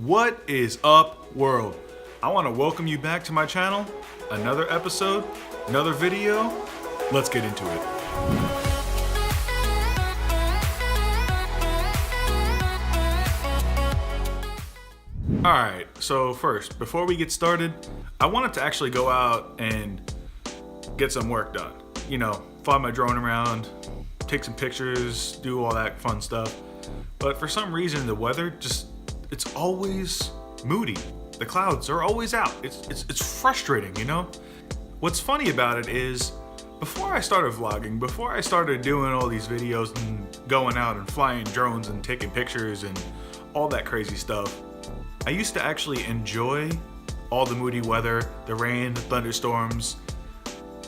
What is up, world? I want to welcome you back to my channel. Another episode, another video. Let's get into it. Alright, so first, before we get started, I wanted to actually go out and get some work done. You know, fly my drone around, take some pictures, do all that fun stuff. But for some reason, the weather it's always moody. The clouds are always out. It's frustrating, you know? What's funny about it is, before I started vlogging, before I started doing all these videos and going out and flying drones and taking pictures and all that crazy stuff, I used to actually enjoy all the moody weather, the rain, the thunderstorms.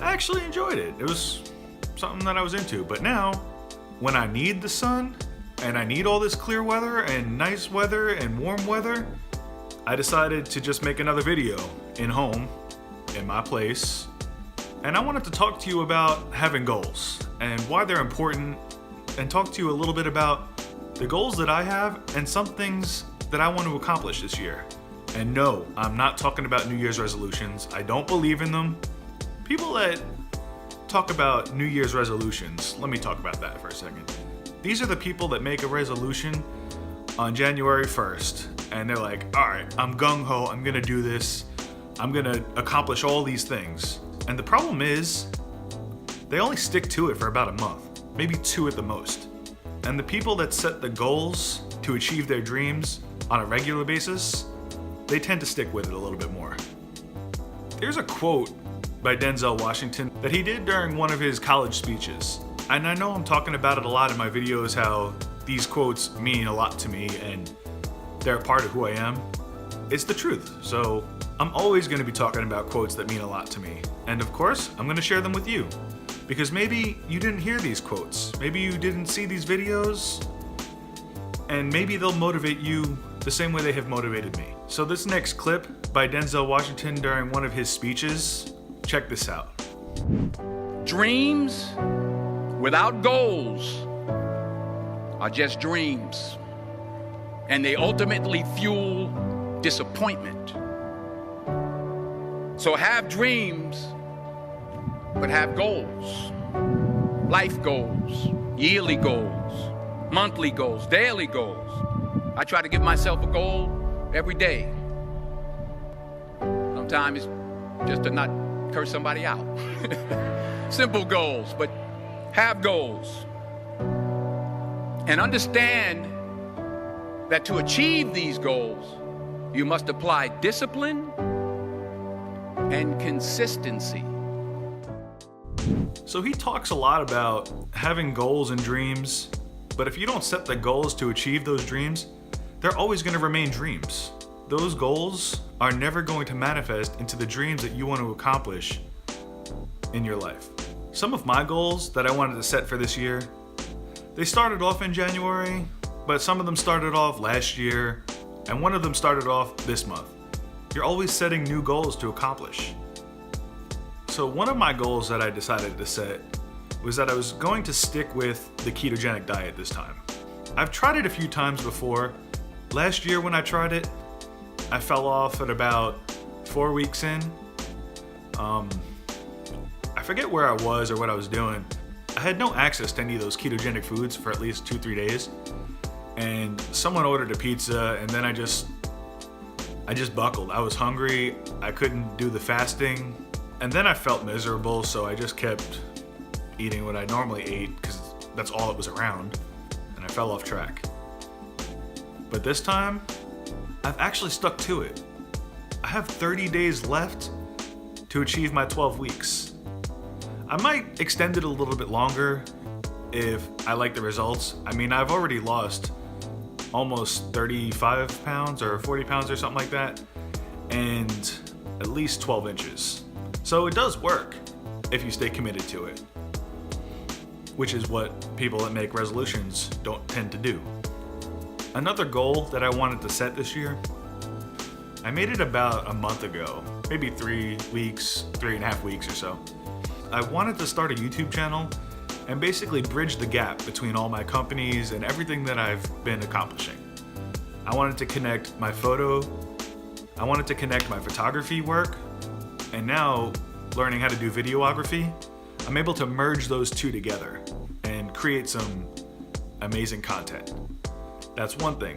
I actually enjoyed it. It was something that I was into. But now, when I need the sun, and I need all this clear weather and nice weather and warm weather, I decided to just make another video in home, in my place. And I wanted to talk to you about having goals and why they're important, and talk to you a little bit about the goals that I have and some things that I want to accomplish this year. And no, I'm not talking about New Year's resolutions. I don't believe in them. People that talk about New Year's resolutions, let me talk about that for a second. These are the people that make a resolution on January 1st, and they're like, all right, I'm gung-ho, I'm gonna do this, I'm gonna accomplish all these things. And the problem is, they only stick to it for about a month, maybe 2 at the most. And the people that set the goals to achieve their dreams on a regular basis, they tend to stick with it a little bit more. There's a quote by Denzel Washington that he did during one of his college speeches. And I know I'm talking about it a lot in my videos, how these quotes mean a lot to me and they're a part of who I am. It's the truth, so I'm always going to be talking about quotes that mean a lot to me. And of course, I'm going to share them with you. Because maybe you didn't hear these quotes, maybe you didn't see these videos, and maybe they'll motivate you the same way they have motivated me. So this next clip by Denzel Washington during one of his speeches, check this out. Dreams without goals are just dreams, and they ultimately fuel disappointment. So have dreams, but have goals. Life goals, yearly goals, monthly goals, daily goals. I try to give myself a goal every day. Sometimes it's just to not curse somebody out. Simple goals, but have goals. And understand that to achieve these goals, you must apply discipline and consistency. So he talks a lot about having goals and dreams, but if you don't set the goals to achieve those dreams, they're always going to remain dreams. Those goals are never going to manifest into the dreams that you want to accomplish in your life. Some of my goals that I wanted to set for this year, they started off in January, but some of them started off last year, and one of them started off this month. You're always setting new goals to accomplish. So one of my goals that I decided to set was that I was going to stick with the ketogenic diet this time. I've tried it a few times before. Last year when I tried it, I fell off at about 4 weeks in. I forget where I was or what I was doing. I had no access to any of those ketogenic foods for at least 2-3 days. And someone ordered a pizza, and then I just buckled. I was hungry, I couldn't do the fasting, and then I felt miserable, so I just kept eating what I normally ate because that's all that was around, and I fell off track. But this time, I've actually stuck to it. I have 30 days left to achieve my 12 weeks. I might extend it a little bit longer if I like the results. I mean, I've already lost almost 35 pounds or 40 pounds or something like that, and at least 12 inches. So it does work if you stay committed to it, which is what people that make resolutions don't tend to do. Another goal that I wanted to set this year, I made it about a month ago, maybe 3 weeks, 3.5 weeks or so. I wanted to start a YouTube channel and basically bridge the gap between all my companies and everything that I've been accomplishing. I wanted to connect my photography work, and now learning how to do videography, I'm able to merge those two together and create some amazing content. That's one thing.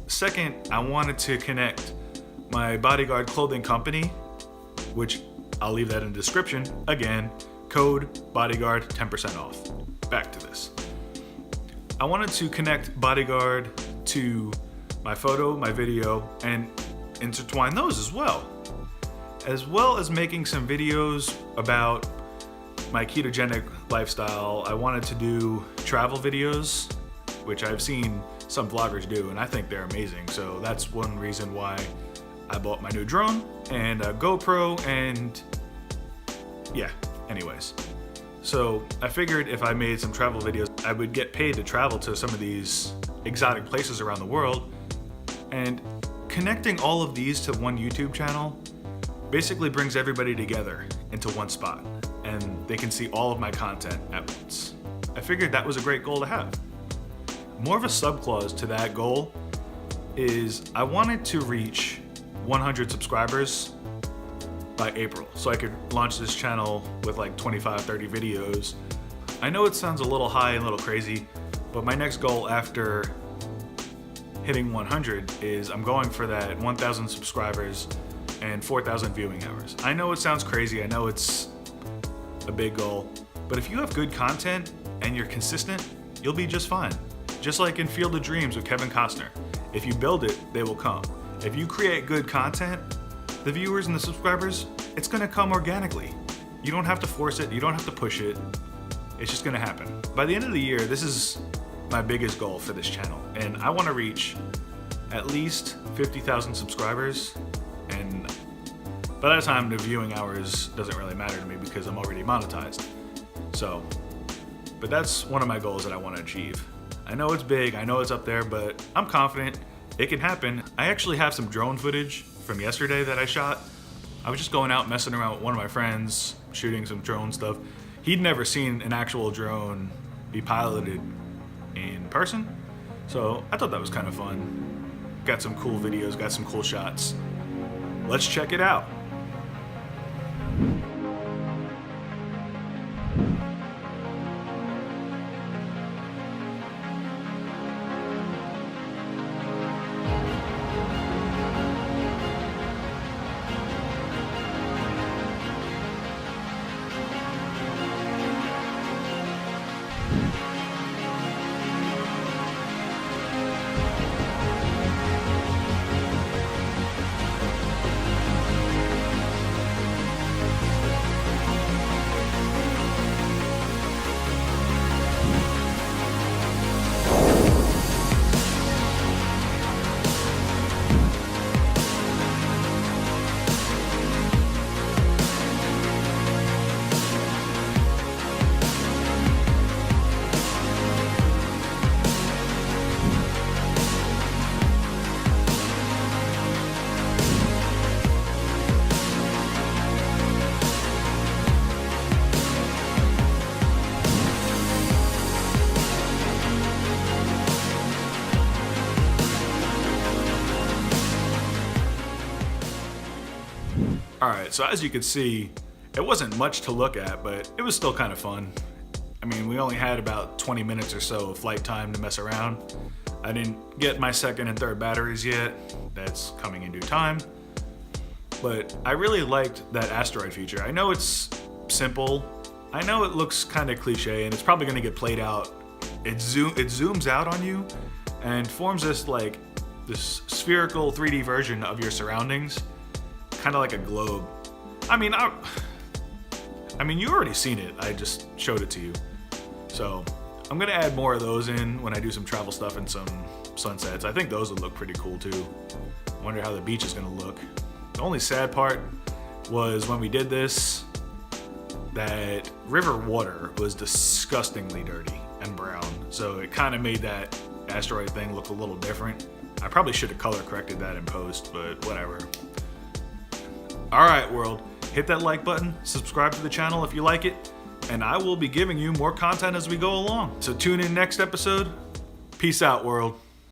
Second, I wanted to connect my Bodyguard clothing company, which I'll leave that in the description. Again, code Bodyguard 10% off. Back to this. I wanted to connect Bodyguard to my photo, my video, and intertwine those as well as making some videos about my ketogenic lifestyle. I wanted to do travel videos, which I've seen some vloggers do, and I think they're amazing. So that's one reason why I bought my new drone and a GoPro, and yeah, anyways. So I figured if I made some travel videos, I would get paid to travel to some of these exotic places around the world. And connecting all of these to one YouTube channel basically brings everybody together into one spot, and they can see all of my content at once. I figured that was a great goal to have. More of a subclause to that goal is I wanted to reach 100 subscribers by April, so I could launch this channel with like 25, 30 videos. I know it sounds a little high and a little crazy, but my next goal after hitting 100 is I'm going for that 1,000 subscribers and 4,000 viewing hours. I know it sounds crazy, I know it's a big goal, but if you have good content and you're consistent, you'll be just fine. Just like in Field of Dreams with Kevin Costner. If you build it, they will come. If you create good content, the viewers and the subscribers, it's gonna come organically. You don't have to force it, you don't have to push it. It's just gonna happen. By the end of the year, this is my biggest goal for this channel, and I wanna reach at least 50,000 subscribers, and by that time, the viewing hours doesn't really matter to me because I'm already monetized. So, but that's one of my goals that I wanna achieve. I know it's big, I know it's up there, but I'm confident it can happen. I actually have some drone footage from yesterday that I shot. I was just going out messing around with one of my friends, shooting some drone stuff. He'd never seen an actual drone be piloted in person, so I thought that was kind of fun. Got some cool videos, got some cool shots. Let's check it out. Alright, so as you can see, it wasn't much to look at, but it was still kind of fun. I mean, we only had about 20 minutes or so of flight time to mess around. I didn't get my second and third batteries yet. That's coming in due time. But I really liked that asteroid feature. I know it's simple. I know it looks kind of cliche, and it's probably going to get played out. It zooms out on you and forms this spherical 3D version of your surroundings, kind of like a globe. I mean, you already seen it. I just showed it to you. So I'm gonna add more of those in when I do some travel stuff and some sunsets. I think those would look pretty cool too. I wonder how the beach is gonna look. The only sad part was when we did this, that river water was disgustingly dirty and brown. So it kind of made that asteroid thing look a little different. I probably should have color corrected that in post, but whatever. All right, world, hit that like button, subscribe to the channel if you like it, and I will be giving you more content as we go along. So tune in next episode. Peace out, world.